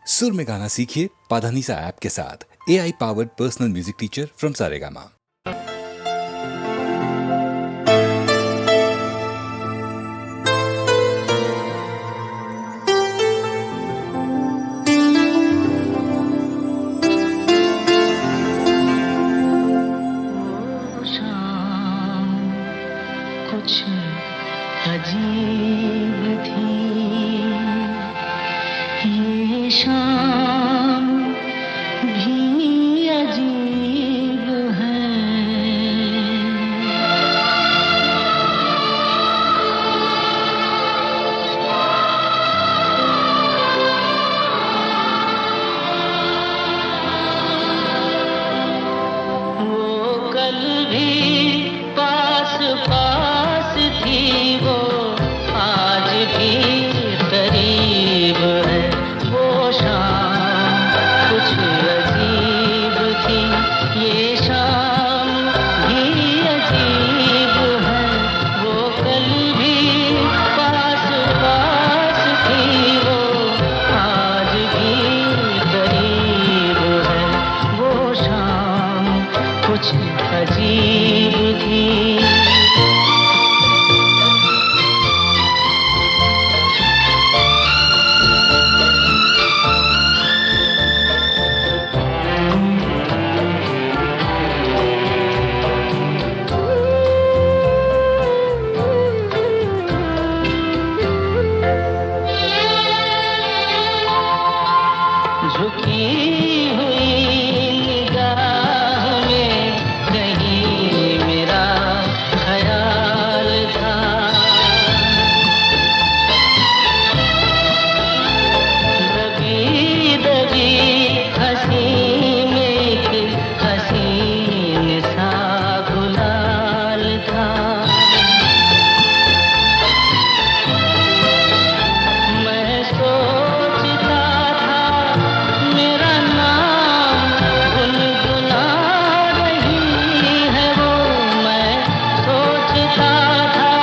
सुर में गाना सीखिए पाधानीसा ऐप के साथ। AI powered personal music teacher from Saregama. कुछ अजीब थी ये शाम भी अजीब है। वो कल भी पास पास थी, वो आज भी करीब है। वो शाम कुछ अजीब थी ये शाम भी अजीब है। वो कल भी पास पास थी, वो आज भी करीब है। वो शाम कुछ अजीब थी। झुकी हुई निगाह में कहीं मेरा ख्याल था। दबी दबी हंसी में एक हसीन सा गुलाल था। मैं सोचता था मेरा नाम गुनगुना रही है वो। मैं सोचता था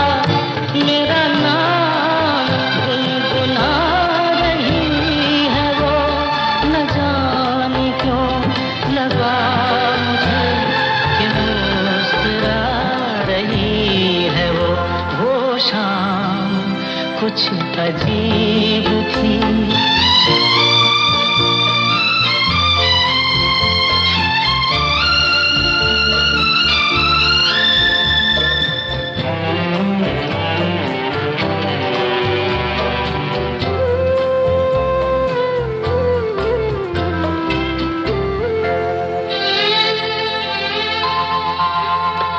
मेरा नाम गुनगुना रही है वो। न जाने क्यों लगा मुझे कि मुस्कुरा रही है वो। वो शाम कुछ अजीब थी।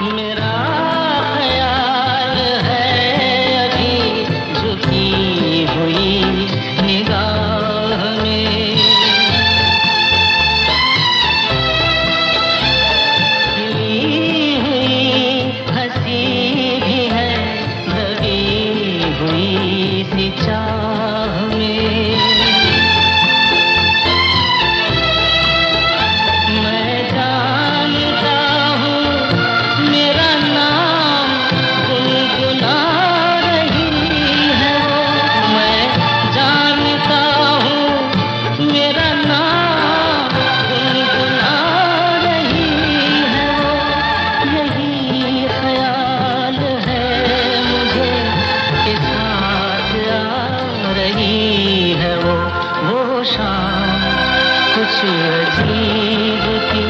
मेरा ख्याल है अभी झुकी हुई निगाह में। खिली हुई हंसी भी है दबी हुई सी चाह में। मैं जानता हूँ मेरा नाम गुनगुना रही है वो। मैं जानता हूँ मेरा नाम गुनगुना रही है वो। यही ख्याल है मुझे कि साथ आ रही है वो। वो शाम कुछ अजीब थी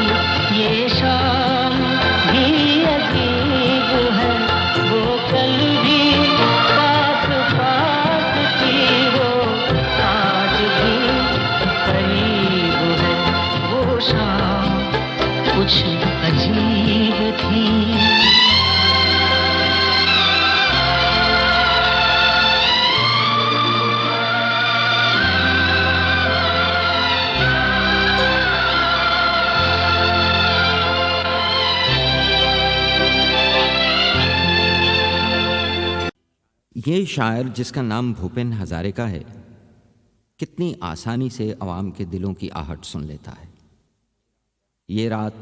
ये शाम भी अजीब है। वो कल भी पास पास थी, वो आज भी करीब है। वो शाम कुछ अजीब थी। ये शायर जिसका नाम भूपेन हजारिका है, कितनी आसानी से आवाम के दिलों की आहट सुन लेता है। ये रात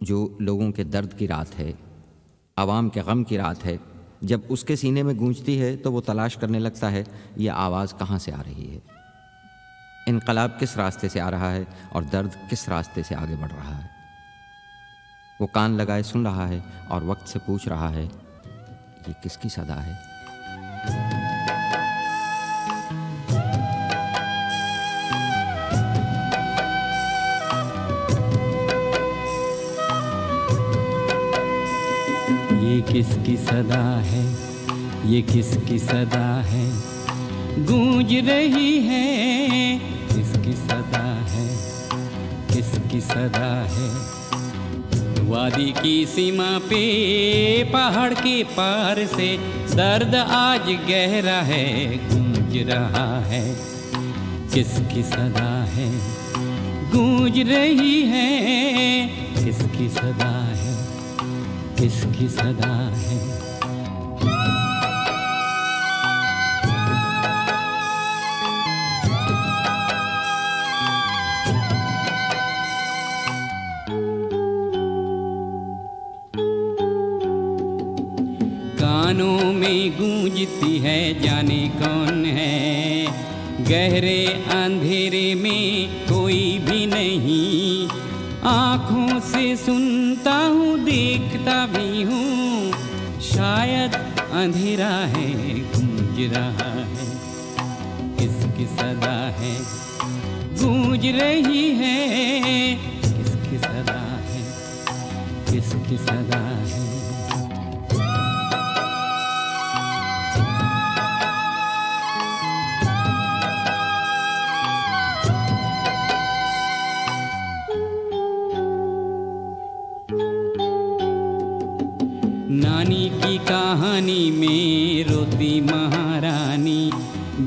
जो लोगों के दर्द की रात है, आवाम के गम की रात है, जब उसके सीने में गूंजती है तो वो तलाश करने लगता है ये आवाज़ कहाँ से आ रही है। इनकलाब किस रास्ते से आ रहा है और दर्द किस रास्ते से आगे बढ़ रहा है। वो कान लगाए सुन रहा है और वक्त से पूछ रहा है, ये किसकी सदा है। ये किसकी सदा है, ये किसकी सदा है, गूंज रही है, किसकी सदा है, किसकी सदा है। वादी की सीमा पे पहाड़ के पार से दर्द आज गहरा है, गूंज रहा है, किसकी सदा है, गूंज रही है, किसकी सदा है, किसकी सदा है। कानों में गूंजती है जाने कौन है, गहरे अंधेरे में कोई भी नहीं। आँखों से सुनता हूँ देखता भी हूँ, शायद अंधेरा है, गूंज रहा है, किसकी सदा है, गूंज रही है, किसकी सदा है, किसकी सदा है। नानी की कहानी में रोती महारानी,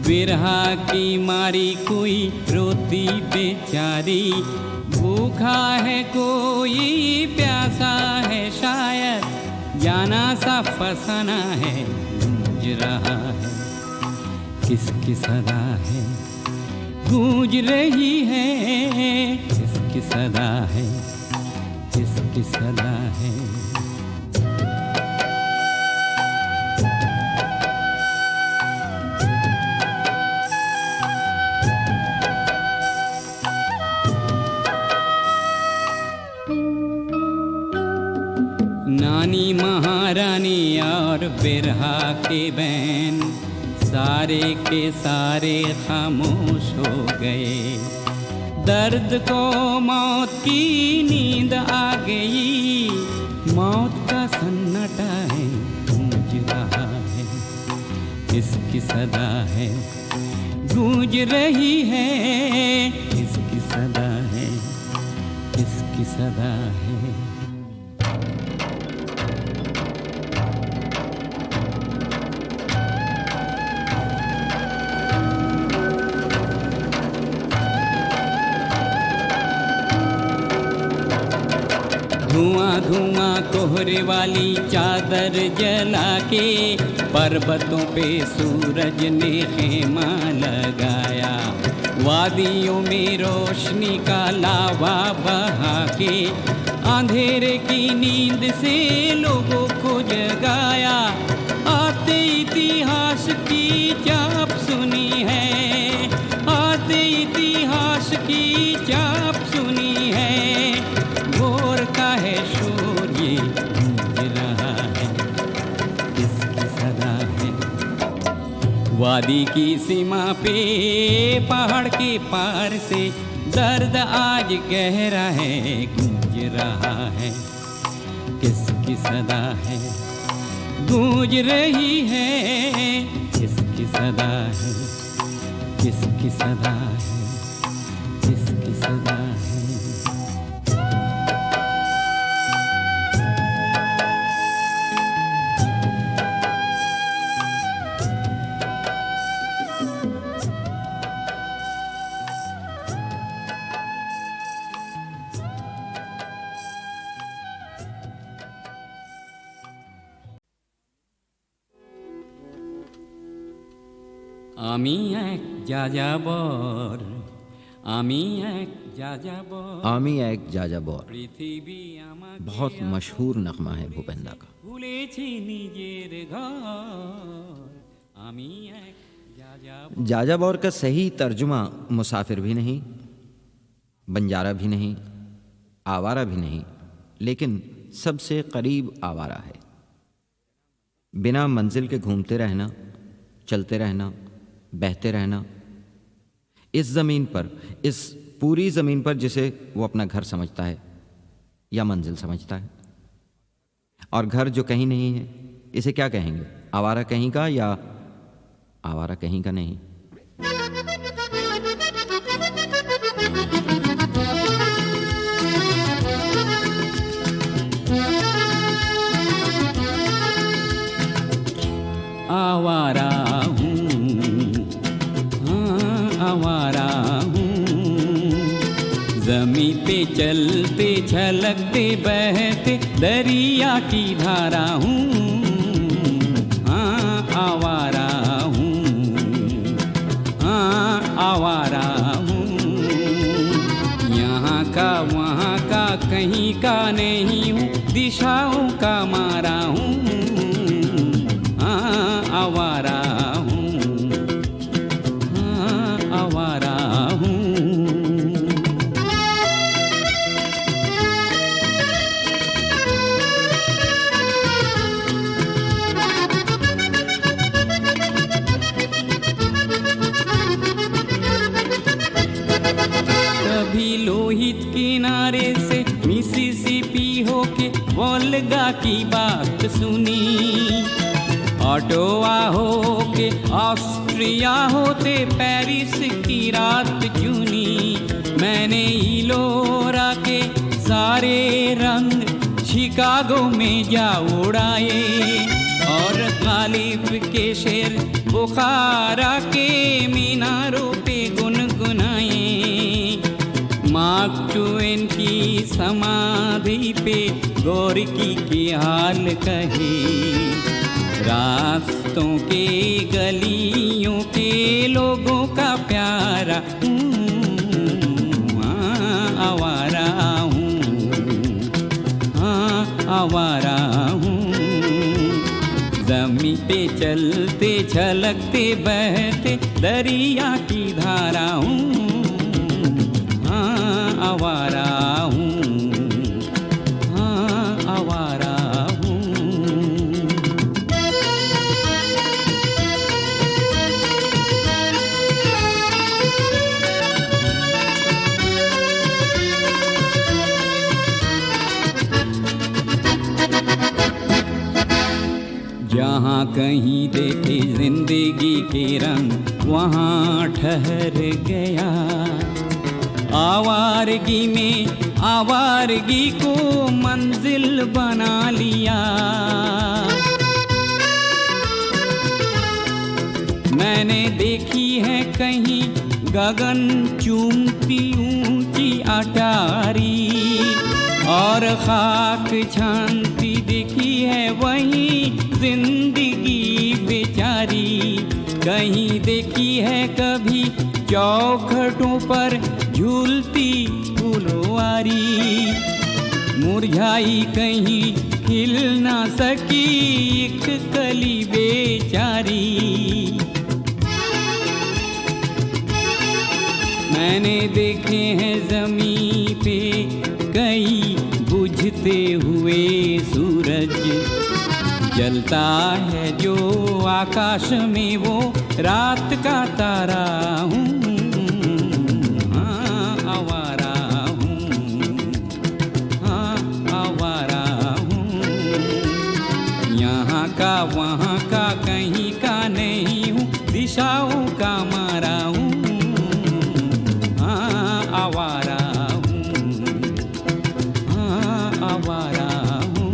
बिरहा की मारी कोई रोती बेचारी। भूखा है कोई प्यासा है शायद, जाना सा फसाना है, गूंज रहा है, किसकी सदा है, गूंज रही है, किसकी सदा है, किसकी सदा है। नानी महारानी और बिरहा के बैन सारे के सारे खामोश हो गए। दर्द को मौत की नींद आ गई, मौत का सन्नाटा है, गूंज रहा है, किसकी सदा है, गूंज रही है, किसकी सदा है, किसकी सदा है। धुआं धुआं कोहरे वाली चादर जला के पर्वतों पे सूरज ने खेमा लगाया। वादियों में रोशनी का लावा बहा के अंधेरे की नींद से लोगों को जगाया। आते इतिहास की चाप सुनी है, आते इतिहास की चाप सुनी है। भोर का है शोर ये गूंज रहा है, किसकी सदा है। वादी की सीमा पे पहाड़ के पार से दर्द आज गहरा है, गूंज रहा है, किसकी सदा है, गूंज रही है, किसकी सदा है, किसकी सदा है, किसकी सदा है। আমি এক যাযাবর, আমি এক যাযাবর, आमी एक जाजाबौर পৃথিবী আমাকে बहुत मशहूर नगमा है भूपेंद्र का। ভুলেছি নিজের ঘর। আমি এক जाजाबौर का सही तर्जुमा मुसाफिर भी नहीं, बंजारा भी नहीं, आवारा भी नहीं, लेकिन सबसे करीब आवारा है। बिना मंजिल के घूमते रहना, चलते रहना, बहते रहना, इस ज़मीन पर, इस पूरी ज़मीन पर जिसे वो अपना घर समझता है या मंजिल समझता है। और घर जो कहीं नहीं है, इसे क्या कहेंगे? आवारा कहीं का या आवारा कहीं का नहीं। आवारा हूँ, हाँ आवारा हूँ, जमी पे चलते छलकते बहते दरिया की धारा हूँ। हाँ आवारा हूँ, हाँ आवारा हूँ, यहाँ का वहाँ का कहीं का नहीं हूँ, दिशाओं का मारा हूँ। हाँ आवारा हूँ, हाँ आवारा हूँ। कभी लोहित किनारे से मिसिसिपी होके वोल्गा की बात सुनी, ऑटोवा होके ऑस्ट्रिया होते पेरिस की रात चुनी। मैंने इलोरा के सारे रंग शिकागो में जा उड़ाए, और गालिब के शेर बुखारा के मीनारों पे गुनगुनाए। मार्क ट्वेन की समाधि पे गोरकी के हाल कहे, रास्तों के गलियों के लोगों का प्यारा हाँ आवारा हूँ, हाँ आवारा हूँ, जमी पे चलते छलकते बहते दरिया की धारा हूँ। हाँ आवारा हूँ, हाँ आवारा हूँ। जहाँ कहीं देखे जिंदगी के रंग वहाँ ठहर गया, आवारगी में आवारगी को मंजिल बना लिया। मैंने देखी है कहीं गगन चूमती ऊंची अटारी, और खाक छानती दिखी है वहीं जिंदगी बेचारी। कहीं देखी है कभी चौखटों पर झूलती फुलवारी, मुरझाई कहीं खिल ना सकी एक कली बेचारी। मैंने देखे हैं ज़मीं पे कई बुझते हुए सूरज, जलता है जो आकाश में वो रात का तारा हूँ। हाँ आवारा हूँ, हाँ आवारा हूँ, यहाँ का वहाँ का कहीं का नहीं हूँ, दिशाओं का मारा हूँ। हाँ आवारा हूँ, हाँ आवारा हूँ।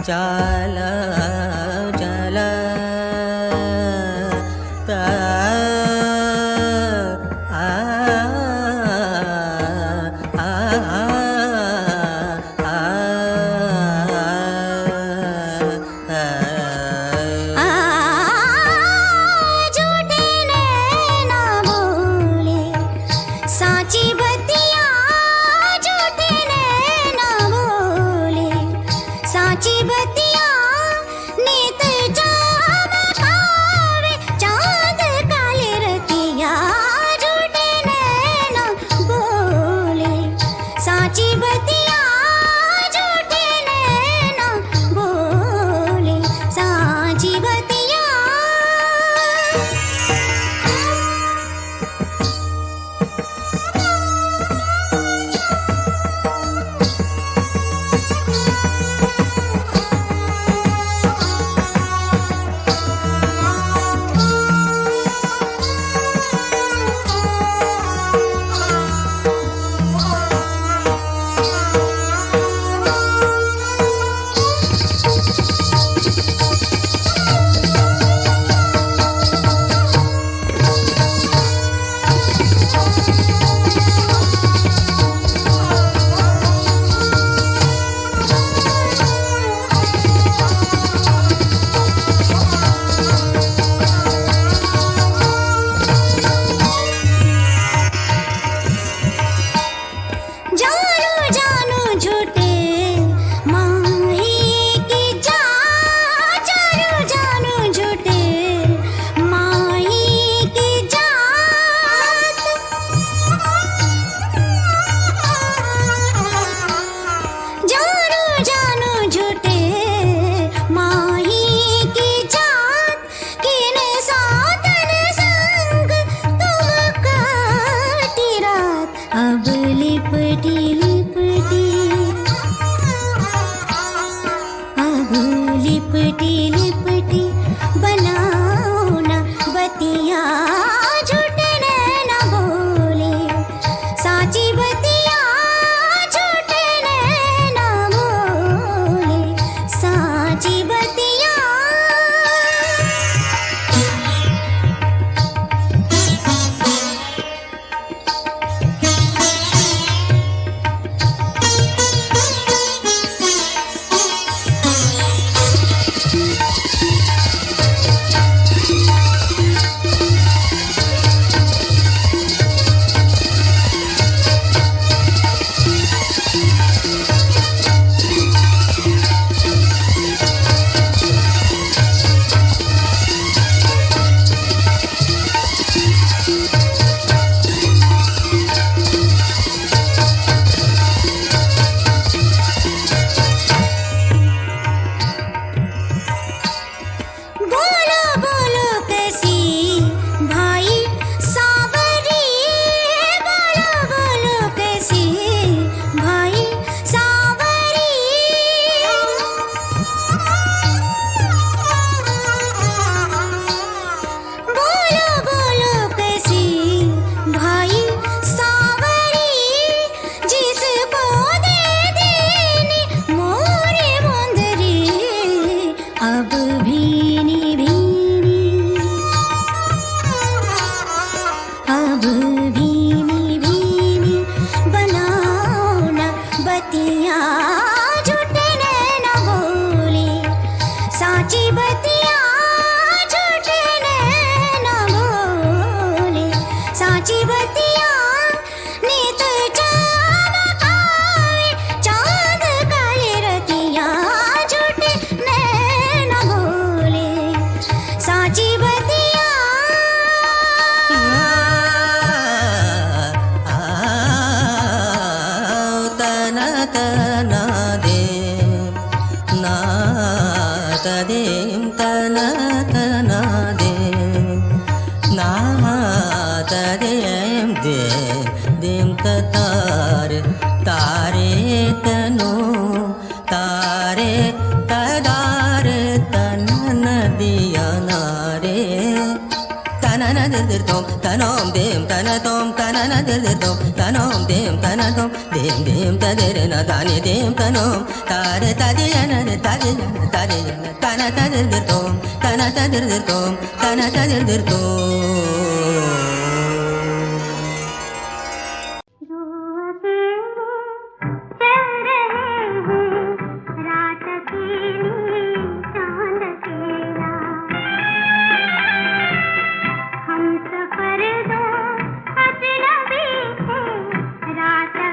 चल चल ता आ आ झूठे नैना बोले साची बतिया, झूठे नैना बोले साची बतिया, नीत चमकावे चाँद काले रतिया। झूठे नैना बोले साची बतिया, झूठे नैना बोले साची बतिया। जानू जानू झूठे माही की जात, जानू जानू झूठे माही की जात। जानू जानू झूठे माही की जात, किन सातन संग तुम काटी रात। अब लिपटी लिपटी, अब लिपटी लिपटी बनाओ ना बतिया। झूठे नैना बोले साची बतिया, झूठे नैना बोले साची बतिया। बोलो बोलो कैसी भाई सावरी, बोलो बोलो कैसी भाई सावरी। बोलो बोलो कैसी भाई सावरी, जिसको दे देनी मोरी मुंदरी। अब भीनी भीनी, अब भीनी भीनी बनाओ ना बतिया। झूठे नैना बोले साची बतिया, झूठे नैना बोले साची बतिया। नीत चमकावे चाँद काले रतिया। झूठे नैना बोले साची बतिया। तन तन दे ना तदे तन तन दे ना तदे दे देम तार तारे तनो तारे तदार तन दिया नारे तन dir tom tanom dem tanatom tanana dir tom tanom dem tanatom dem dem tadir na tani dem tanom tare tadiyana tadiyana tadiyana tana tadir tom tana tadir tom tana tadir tom रात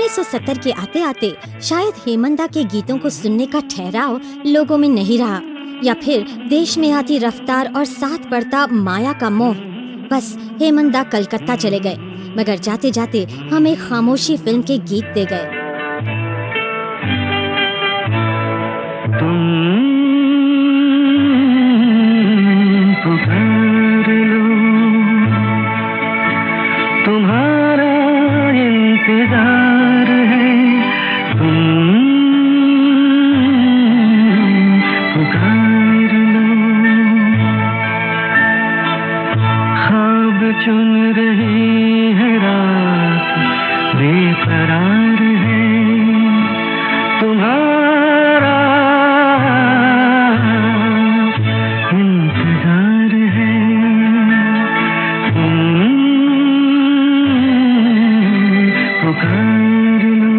1970 के आते आते शायद हेमंदा के गीतों को सुनने का ठहराव लोगों में नहीं रहा, या फिर देश में आती रफ्तार और साथ बढ़ता माया का मोह। बस हेमंदा कलकत्ता चले गए, मगर जाते जाते हमें खामोशी फिल्म के गीत दे गए। पुकार लो, तुम्हारा इंतजार है, तुम पुकार लो। ख्वाब चुन रही है रात, बेकरार है तुम्हारा इंतजार है, पुकार लो।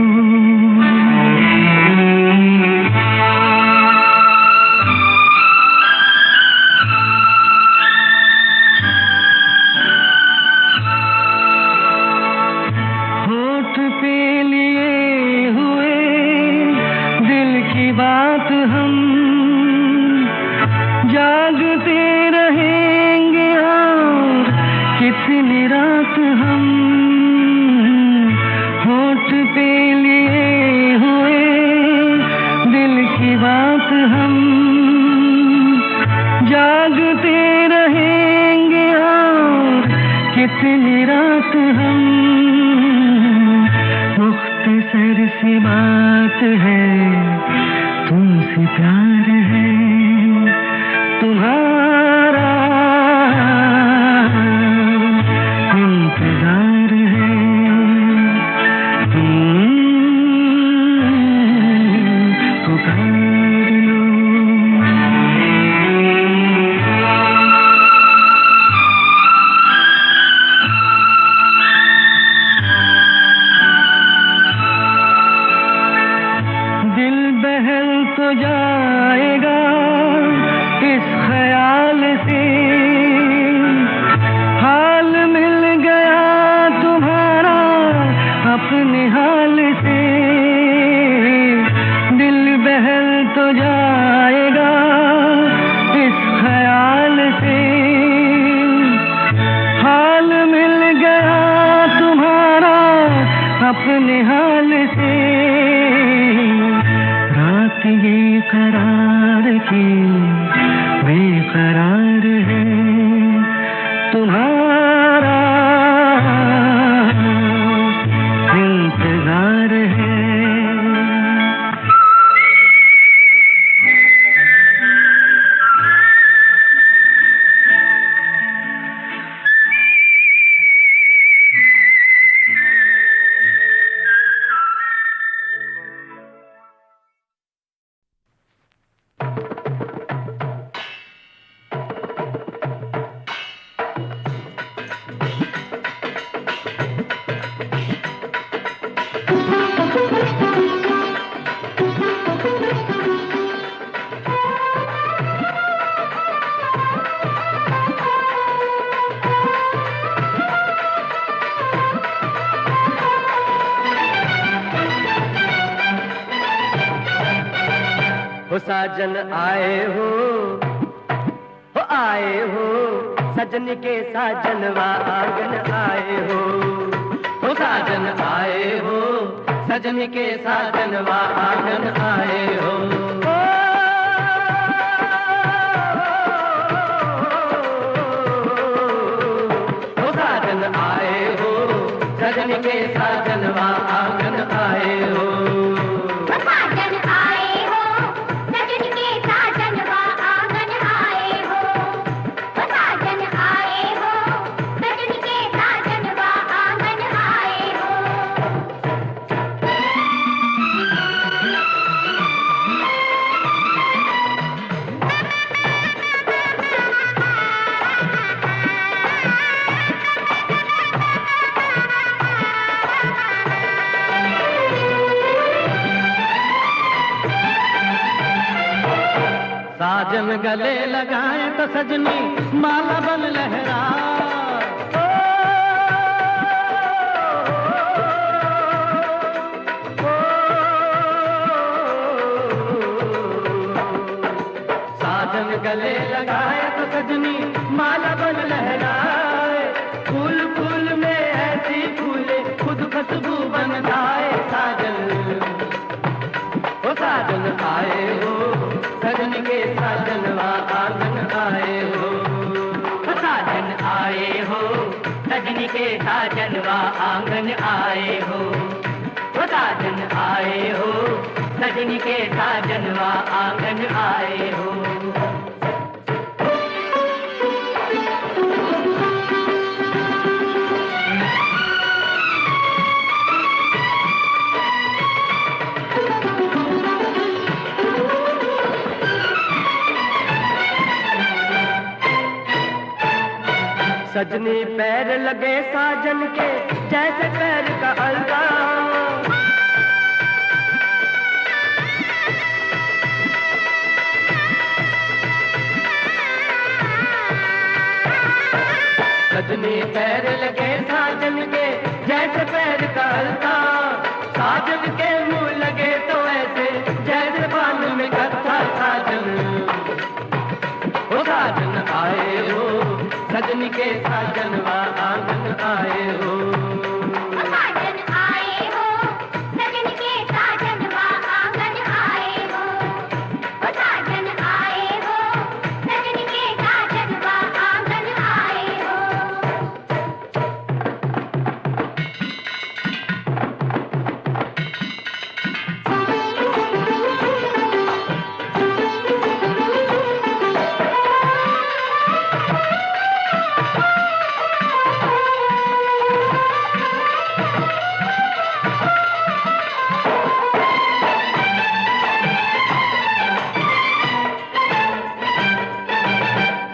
होठ पे लिए हुए दिल की बात हम जागते रहेंगे और कितनी रात हम। होठ पे लिए हुए दिल की बात हम जागते रहेंगे और कितनी रात हम। मुख्तसर सी बात है, तुमसे प्यार है तुम्हारा इंतजार है, पुकार लो। दिल बहल तो जाएगा इस ख्याल से, हाल मिल गया तुम्हारा अपने हाल से। दिल बहल तो जाएगा इस ख्याल से, हाल मिल गया तुम्हारा अपने हाल से। रात ये करार की बेकरार है तुम्हारा इंतजार है। साजन आए हो सजन के साजनवा आंगन आए हो साजन आए हो सजन के साजनवा आंगन आए हो। साजन आए हो सजन के साजनवा आंगन आए हो। साजन गले लगाए तो सजनी माला बन लहरा। लगाए तो सजनी माला बन लहराए, फूल फूल में ऐसी फूले खुद खुशबू बन जाए। साजन ओ साजन आए हो, सजन के साजनवा आंगन आए हो। साजन आए हो, सजन के साजनवा आंगन आए हो। साजन आए हो, सजन के साजनवा आंगन आए हो। सजनी पैर लगे साजन के जैसे पैर का अलता, सजनी पैर लगे साजन के जैसे पैर का अलता, साजन के मुंह लगे तो ऐसे जैसे बाल में कत्था। साजन ओ साजन आए हो, सजन के साजनवा आंगन आए हो। साजन आए हो, सजन के साजनवा आंगन आए हो। साजन आए हो, सजन के साजनवा आंगन आए हो।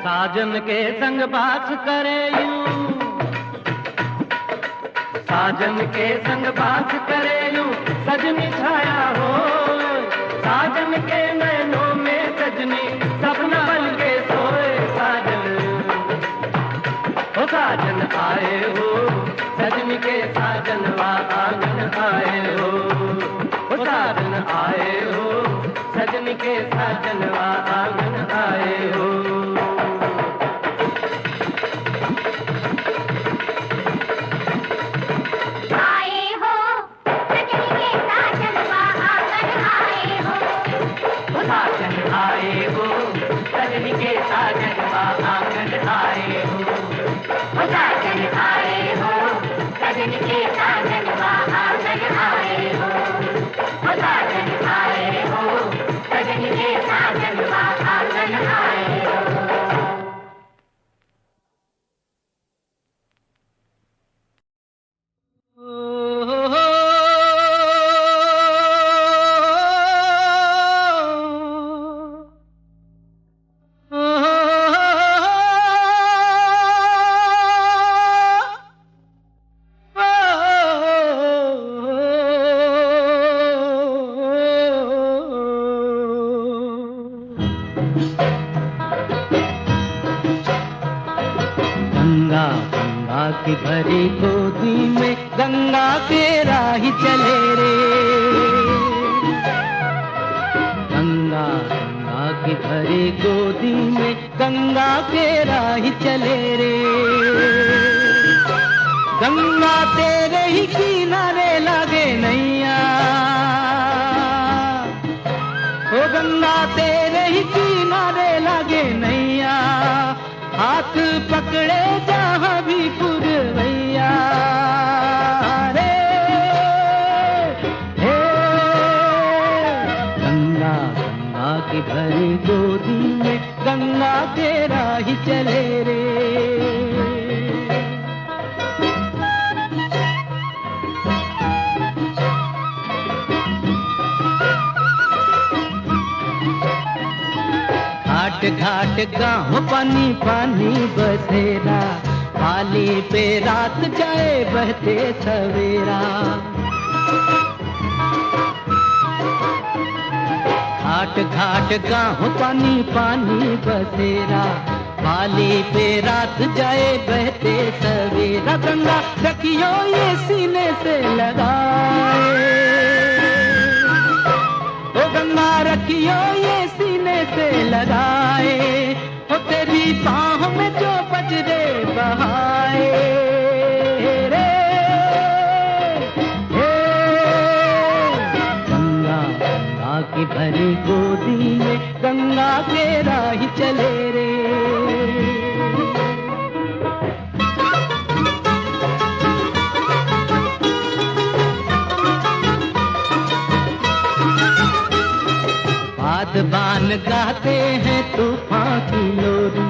साजन के संग बात करे यूं, साजन के संग बात करे यूं सजनी छाया हो। साजन के नैनों में सजनी सपना बन के सोए। साजन ओ साजन आए हो, सजनी के साजनवा आंगन आए हो। ओ साजन आए हो, सजनी के साजनवा आंगन आए हो। साजन आए हो, सजन के साजनवा आंगन आए हो। साजन आए हो, सजन के साजनवा आंगन आए हो। साजन आए हो, सजन के साजनवा आंगन आए हो। गंगा गंगा की भरी गोदी में गंगा के राही चले रे। गंगा गंगा की भरी गोदी में गंगा के राही चले रे। गंगा तेरे ही किनारे लागे नैया, ओ गंगा तेरे ही किनारे लागे नैया। हाथ पकड़े जहाँ भी पुरवैया रे। हे गंगा गंगा की भरी गोदी में गंगा तेरा ही चले रे। घाट घाट गाँव पानी पानी बसेरा, पाली पे रात जाए बहते सवेरा। घाट घाट गाँव पानी पानी बसेरा, पाली पे रात जाए बहते सवेरा। गंगा रखियो ये सीने से लगाए, ओ गंगा रखियो ये सीने से लगाए। ओ बाहों में जो बजरे बहाए रे गंगा गंगा की भरी गोदी में गंगा के राही चले रे। बान गाते हैं तूफान की लोरी,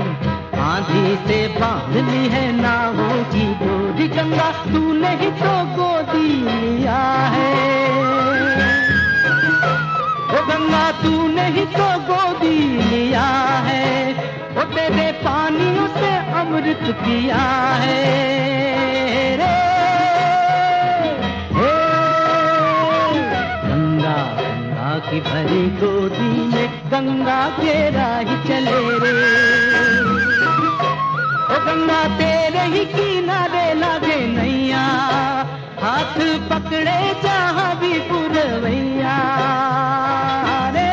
आंधी से बांध ली है नावों की डोरी। गंगा तूने ही तो गोदी लिया है, ओ गंगा तूने ही तो गोदी लिया है, ओ तेरे पानियों से अमृत पिया है रे। गंगा गंगा की भरी गोदी में गंगा के राही चले रे। ओ गंगा तेरे ही किनारे लागे नैया, हाथ पकड़े जहाँ भी पुरवैया रे।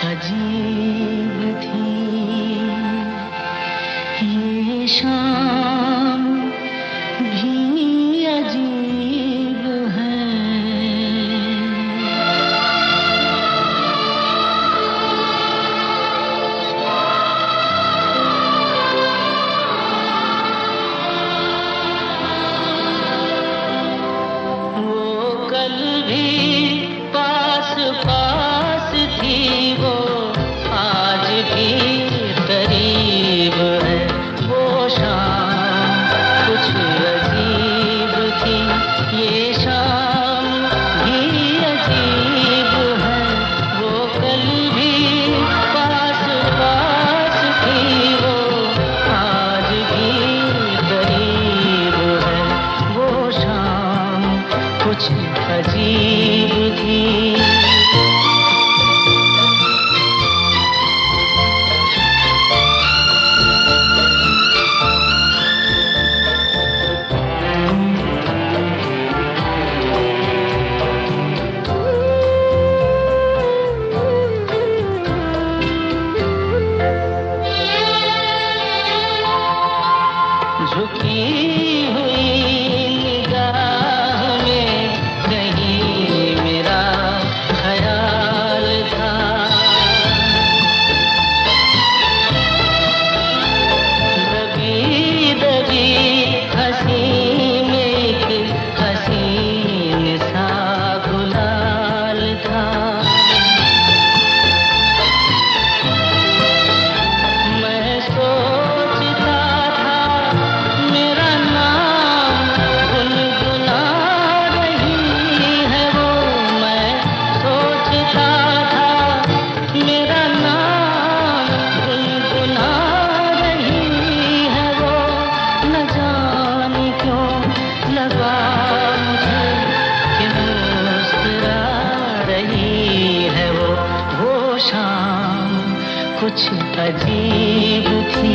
अजीब थी ये शाम भी अजीब है। वो कल भी पास पास थी, वो आज भी करीब है। वो शाम कुछ अजीब थी, ये शाम भी अजीब है। वो कल भी पास पास थी, वो आज भी करीब है। वो शाम कुछ अजीब थी। झुकी हुई निगाह में कहीं मेरा ख्याल था। दबी दबी हंसी में एक हसीन सा गुलाल था। मैं सोचता था मेरा नाम गुनगुना रही है वो। मैं सोचता था मेरा नाम गुनगुना रही है वो। न जाने क्यों लगा मुझे कि मुस्कुरा रही है वो। वो शाम कुछ अजीब थी।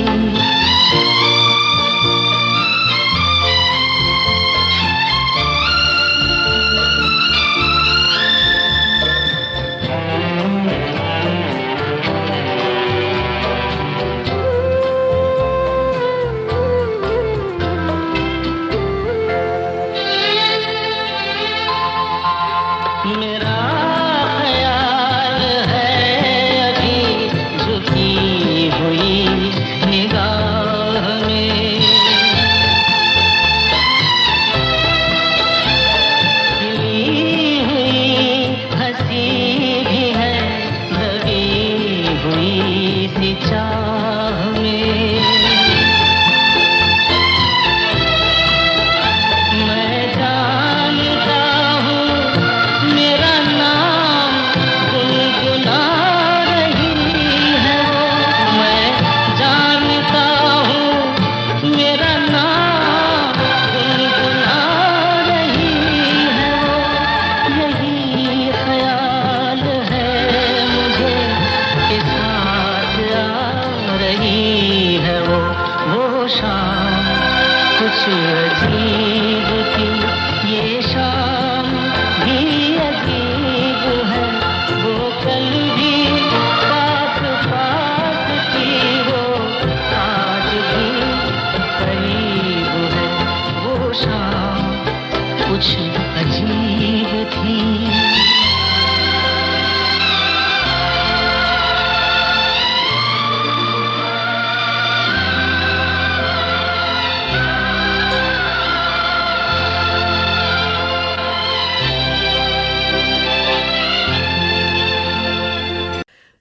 मेरा ख्याल है अभी झुकी हुई अजीब थी ये शाम भी अजीब है, वो कल भी पास पास थी, वो आज भी करीब है, वो शाम कुछ अजीब थी।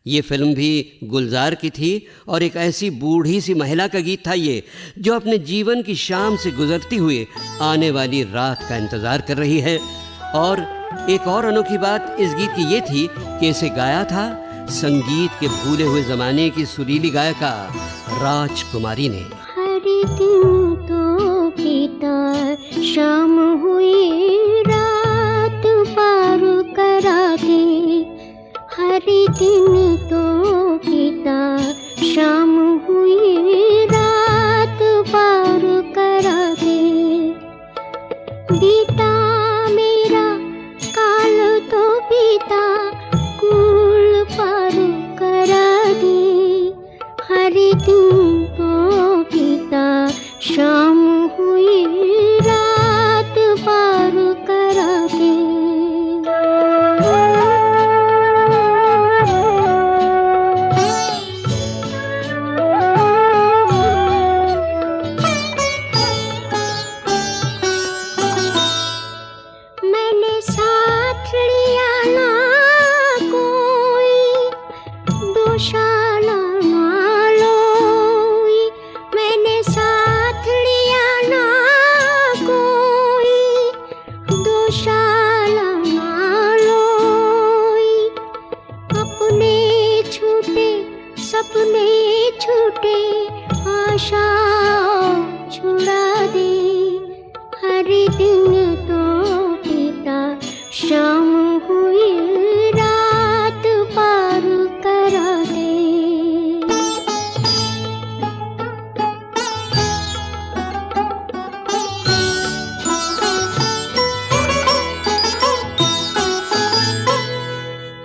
ये फिल्म भी गुलजार की थी और एक ऐसी बूढ़ी सी महिला का गीत था ये, जो अपने जीवन की शाम से गुजरती हुए आने वाली रात का इंतज़ार कर रही है। और एक और अनोखी बात इस गीत की ये थी कि इसे गाया था संगीत के भूले हुए ज़माने की सुरीली गायिका राजकुमारी ने। हर दिन तो बीता, शाम हुई रात पार करा दे, हर दिन तो बीता, शाम हुई रात पार करा दे, बीता मेरा काल तो बीता, कूल पार करा दे, हर दिन तो बीता, शाम हुई रात पार करा दे। मैंने साथ लिया ना कोई, दोशाला ना लोई, मैंने साथ लिया ना कोई, दोशाला ना लोई, अपने छूटे सपने छूटे, आशा छुड़ा दे, हर दिन तो बीता, शाम हुई रात पार करा दे।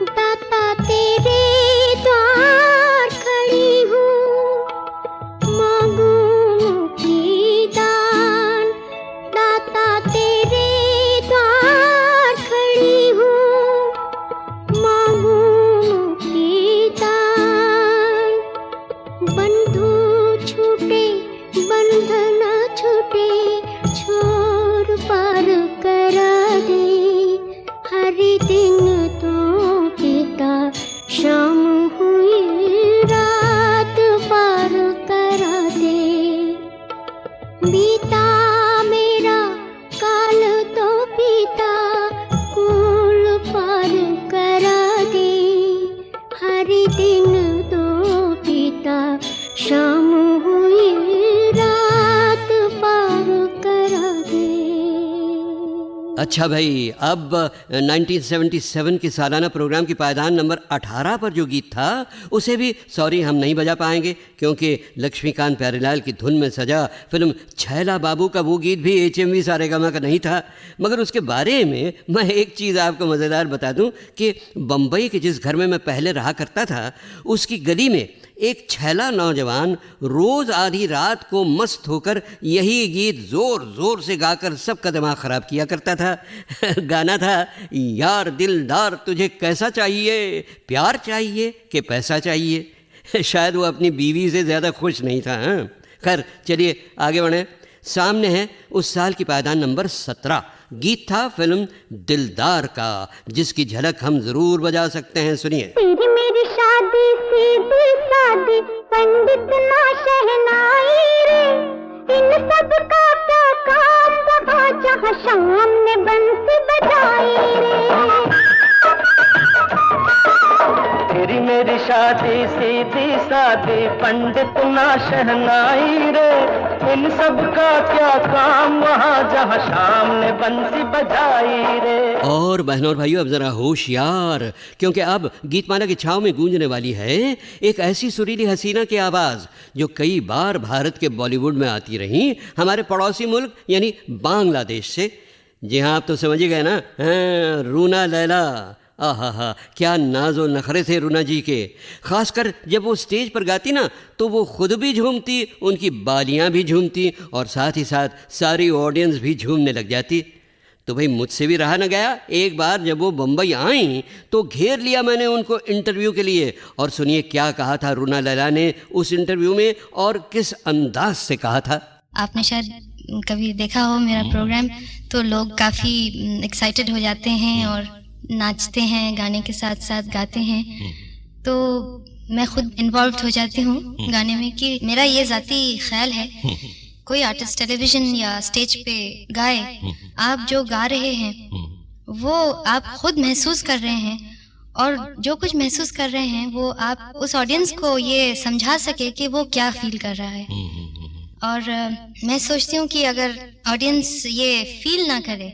दाता तेरे द्वार खड़ी हूँ, मांगू मुक्ति दान, दाता तेरे द्वार खड़ी हूँ, मांगू मुक्ति दान, बंधु छूटे बंधन छूटे, छोर पार करा दे, हर दिन तो बीता, शाम हुई रात पार करा दे, बीता मेरा काल तो बीता, कूल पार करा दे, हर दिन तो बीता, शाम हुई रात पार करा दे। अच्छा भाई, अब 1977 के सालाना प्रोग्राम की पायदान नंबर 18 पर जो गीत था उसे भी सॉरी हम नहीं बजा पाएंगे, क्योंकि लक्ष्मीकांत प्यारेलाल की धुन में सजा फिल्म छैला बाबू का वो गीत भी HMV सारेगामा का नहीं था। मगर उसके बारे में मैं एक चीज़ आपको मज़ेदार बता दूं कि बम्बई के जिस घर में मैं पहले रहा करता था, उसकी गली में एक छैला नौजवान रोज़ आधी रात को मस्त होकर यही गीत ज़ोर ज़ोर से गाकर सबका दिमाग ख़राब किया करता था। गाना था, यार दिलदार तुझे कैसा चाहिए, प्यार चाहिए कि पैसा चाहिए। शायद वो अपनी बीवी से ज़्यादा खुश नहीं था। हाँ, खैर चलिए आगे बढ़ें। सामने है उस साल की पायदान नंबर 17, गीत था फिल्म दिलदार का, जिसकी झलक हम ज़रूर बजा सकते हैं। सुनिए। तेरी मेरी शादी सीधी सादी, पंडित ना शहनाई रे, इन सब का क्या काम वहाँ जहाँ शाम ने बंसी बजाई रे। तेरी मेरी शादी सीधी सादी पंडित ना शहनाई रे, इन सब का क्या काम वहाँ जहाँ शाम ने बंसी बजाई रे। और बहनों और भाइयों अब जरा होशियार, क्योंकि अब गीतमाला की छाव में गूंजने वाली है एक ऐसी सुरीली हसीना की आवाज जो कई बार भारत के बॉलीवुड में आती रही हमारे पड़ोसी मुल्क यानी बांग्लादेश से। जी हाँ, आप तो समझ ही गए ना, रूना लैला। आहा, क्या नाजो नखरे थे रूना जी के। खासकर जब वो स्टेज पर गाती ना तो वो खुद भी झूमती, उनकी बालियां भी झूमती और साथ ही साथ सारी ऑडियंस भी झूमने लग जाती। तो भाई मुझसे भी रहा न गया, एक बार जब वो बम्बई आई तो घेर लिया मैंने उनको इंटरव्यू के लिए। और सुनिए क्या कहा था रूना लैला ने उस इंटरव्यू में और किस अंदाज से कहा था। आपने शायद कभी देखा हो मेरा प्रोग्राम, तो लोग काफ़ी एक्साइटेड हो जाते हैं और नाचते हैं, गाने के साथ साथ गाते हैं। तो मैं खुद इन्वॉल्व हो जाती हूँ गाने में कि मेरा ये ज़ाती ख्याल है, कोई आर्टिस्ट टेलीविज़न या स्टेज पे गाए, आप जो गा रहे हैं वो आप खुद महसूस कर रहे हैं, और जो कुछ महसूस कर रहे हैं वो आप उस ऑडियंस को ये समझा सके कि वो क्या फील कर रहा है। और मैं सोचती हूँ कि अगर ऑडियंस ये फील ना करे,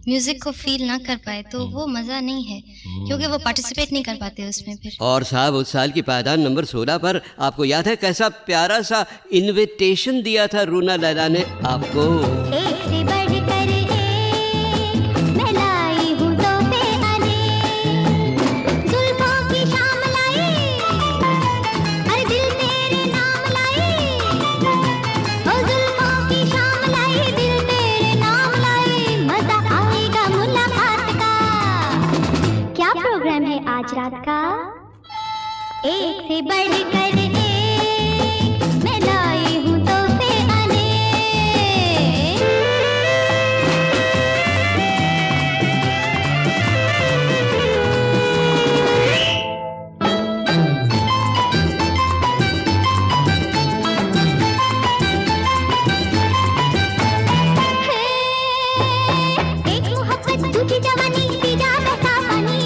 म्यूजिक को फील ना कर पाए, तो वो मज़ा नहीं है, क्योंकि वो पार्टिसिपेट नहीं कर पाते उसमें फिर। और साहब उस साल की पायदान नंबर 16 पर आपको याद है कैसा प्यारा सा इनविटेशन दिया था रूना लैला ने आपको। एक से बढ़कर एक मैं लाई हूँ तोहफे अनेक, जुल्फों की शाम लाई, हर दिल तेरे नाम लाई, ओ जुल्फों की शाम लाई, दिल तेरे नाम लाई, मजा आएगा मुलाकात का। क्या प्रोग्राम है आज रात का? एक से बढ़कर एक मैं लाई हूँ तोहफे अनेक। एक मोहब्बत दूजी जवानी, तीजा बहता पानी,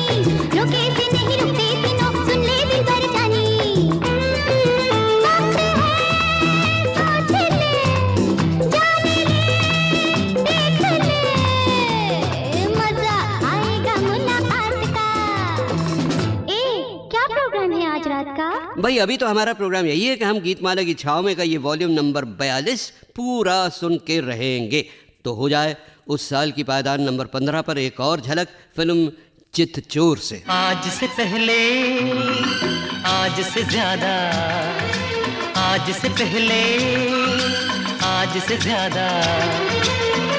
रोके से नहीं रुकते तीनों, सुन ले दिल भर जानी। वक्त है सोच ले, जाने ले, देख ले, मजा आएगा मुलाकात का। क्या प्रोग्राम है आज रात का? भाई अभी तो हमारा प्रोग्राम यही है कि हम गीतमाला की छाव में का ये वॉल्यूम नंबर 42 पूरा सुन के रहेंगे। तो हो जाए उस साल की पायदान नंबर 15 पर एक और झलक फिल्म चितचोर से। आज से पहले, आज से ज्यादा, आज से पहले, आज से ज्यादा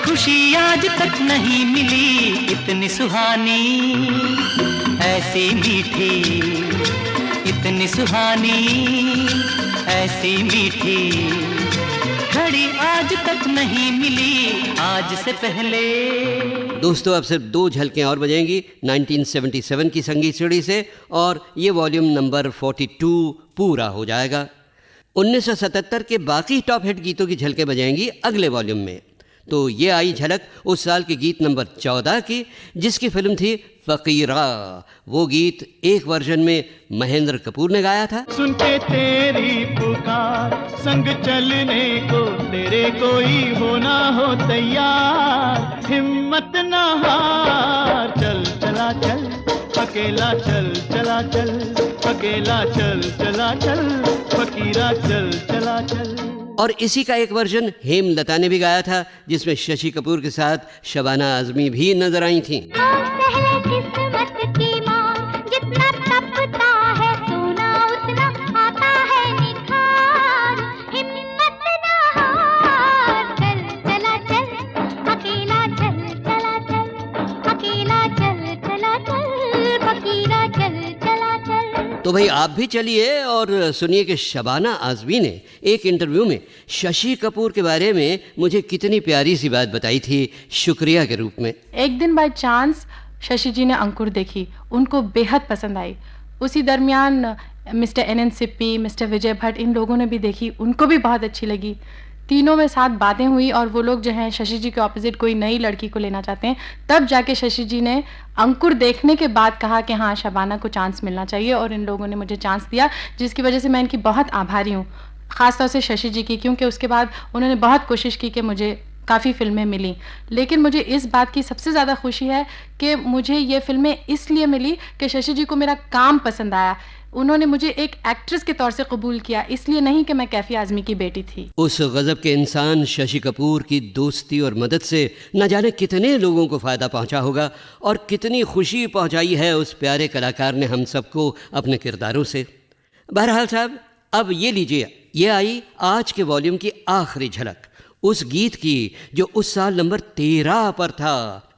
खुशी आज तक नहीं मिली इतनी सुहानी, ऐसी मीठी, इतनी सुहानी, ऐसी मीठी घड़ी आज तक नहीं मिली आज से पहले। दोस्तों अब सिर्फ 2 झलकें और बजेंगी 1977 की संगीत सीढ़ी से और ये वॉल्यूम नंबर 42 पूरा हो जाएगा। 1977 के बाकी टॉप हिट गीतों की झलकें बजाएंगी अगले वॉल्यूम में। तो ये आई झलक उस साल के गीत नंबर 14 की, जिसकी फिल्म थी फकीरा। वो गीत एक वर्जन में महेंद्र कपूर ने गाया था। सुन के तेरी पुकार, संग चलने को तेरे कोई हो ना हो तैयार, हिम्मत ना हार, चल चला चल अकेला, चल चला चल अकेला, चल चला चल फकीरा, चल चला चल। और इसी का एक वर्जन हेमलता ने भी गाया था, जिसमें शशि कपूर के साथ शबाना आजमी भी नजर आई थीं। पहले किस्मत की मार, जितना तपता है सोना उतना आता है निखार, हिम्मत ना हार, चल चला चल अकेला, चल चला चल अकेला, चल चला चल फकीरा, चल चला चल। तो भाई आप भी चलिए और सुनिए कि शबाना आजमी ने एक इंटरव्यू में शशि कपूर के बारे में मुझे कितनी प्यारी सी बात बताई थी शुक्रिया के रूप में। एक दिन बाय चांस शशि जी ने अंकुर देखी, उनको बेहद पसंद आई। उसी दरमियान मिस्टर NN सिप्पी, मिस्टर विजय भट्ट, इन लोगों ने भी देखी, उनको भी बहुत अच्छी लगी। तीनों में साथ बातें हुई और वो लोग जो हैं शशि जी के ऑपोजिट कोई नई लड़की को लेना चाहते हैं, तब जाके शशि जी ने अंकुर देखने के बाद कहा कि हाँ शबाना को चांस मिलना चाहिए, और इन लोगों ने मुझे चांस दिया, जिसकी वजह से मैं इनकी बहुत आभारी हूँ, ख़ासतौर से शशि जी की, क्योंकि उसके बाद उन्होंने बहुत कोशिश की कि मुझे काफ़ी फ़िल्में मिली। लेकिन मुझे इस बात की सबसे ज़्यादा खुशी है कि मुझे ये फ़िल्में इसलिए मिली कि शशि जी को मेरा काम पसंद आया, उन्होंने मुझे एक एक्ट्रेस के तौर से कबूल किया, इसलिए नहीं कि मैं कैफी आज़मी की बेटी थी। उस गज़ब के इंसान शशि कपूर की दोस्ती और मदद से न जाने कितने लोगों को फ़ायदा पहुंचा होगा और कितनी खुशी पहुंचाई है उस प्यारे कलाकार ने हम सबको अपने किरदारों से। बहरहाल साहब, अब ये लीजिए, ये आई आज के वॉल्यूम की आखिरी झलक उस गीत की जो उस साल नंबर 13 पर था।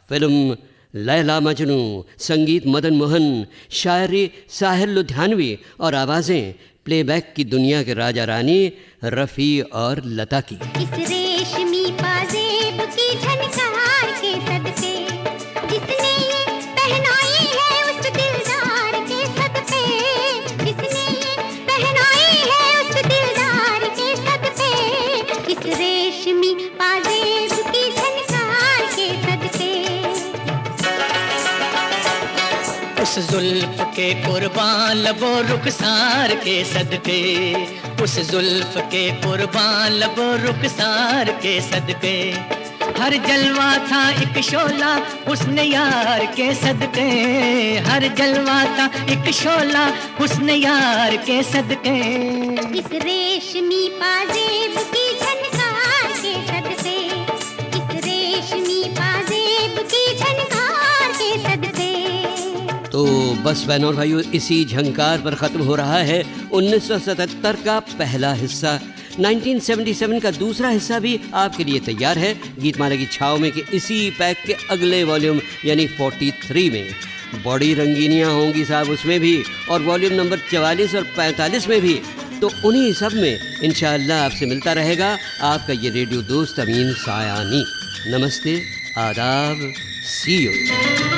फिल्म लैला मजनू, संगीत मदन मोहन, शायरी साहिर लुधियानवी और आवाज़ें प्लेबैक की दुनिया के राजा रानी रफ़ी और लता की। इस रेशमी पाजेब की झनकार के सदके जिसने ये पहनाई है उस दिलदार के सदके, जिसने ये पहनाई है उस दिलदार के सदके, इस रेशमी पाजेब की झनकार के सदके। उस जुल्फ के कुर्बान लबो रुखसार के सदके, उस जुल्फ के कुर्बान लबो रुखसार के सदके, हर जलवा था एक शोला हुस्न यार के सदके, हर जलवा था एक शोला हुस्न यार के सदके। इस रेशमी पाजेब की झनकार के सदके, इस रेशमी पाजेब की झनकार के सदके। तो बस बहनों और भाइयों, इसी झंकार पर ख़त्म हो रहा है 1977 का पहला हिस्सा। 1977 का दूसरा हिस्सा भी आपके लिए तैयार है गीतमाला की छाव में कि इसी पैक के अगले वॉल्यूम यानी 43 में। बड़ी रंगीनियाँ होंगी साहब उसमें भी, और वॉल्यूम नंबर 44 और 45 में भी। तो उन्हीं सब में इंशाअल्लाह आपसे मिलता रहेगा आपका ये रेडियो दोस्त अमीन सायानी। नमस्ते, आदाब, सी यू।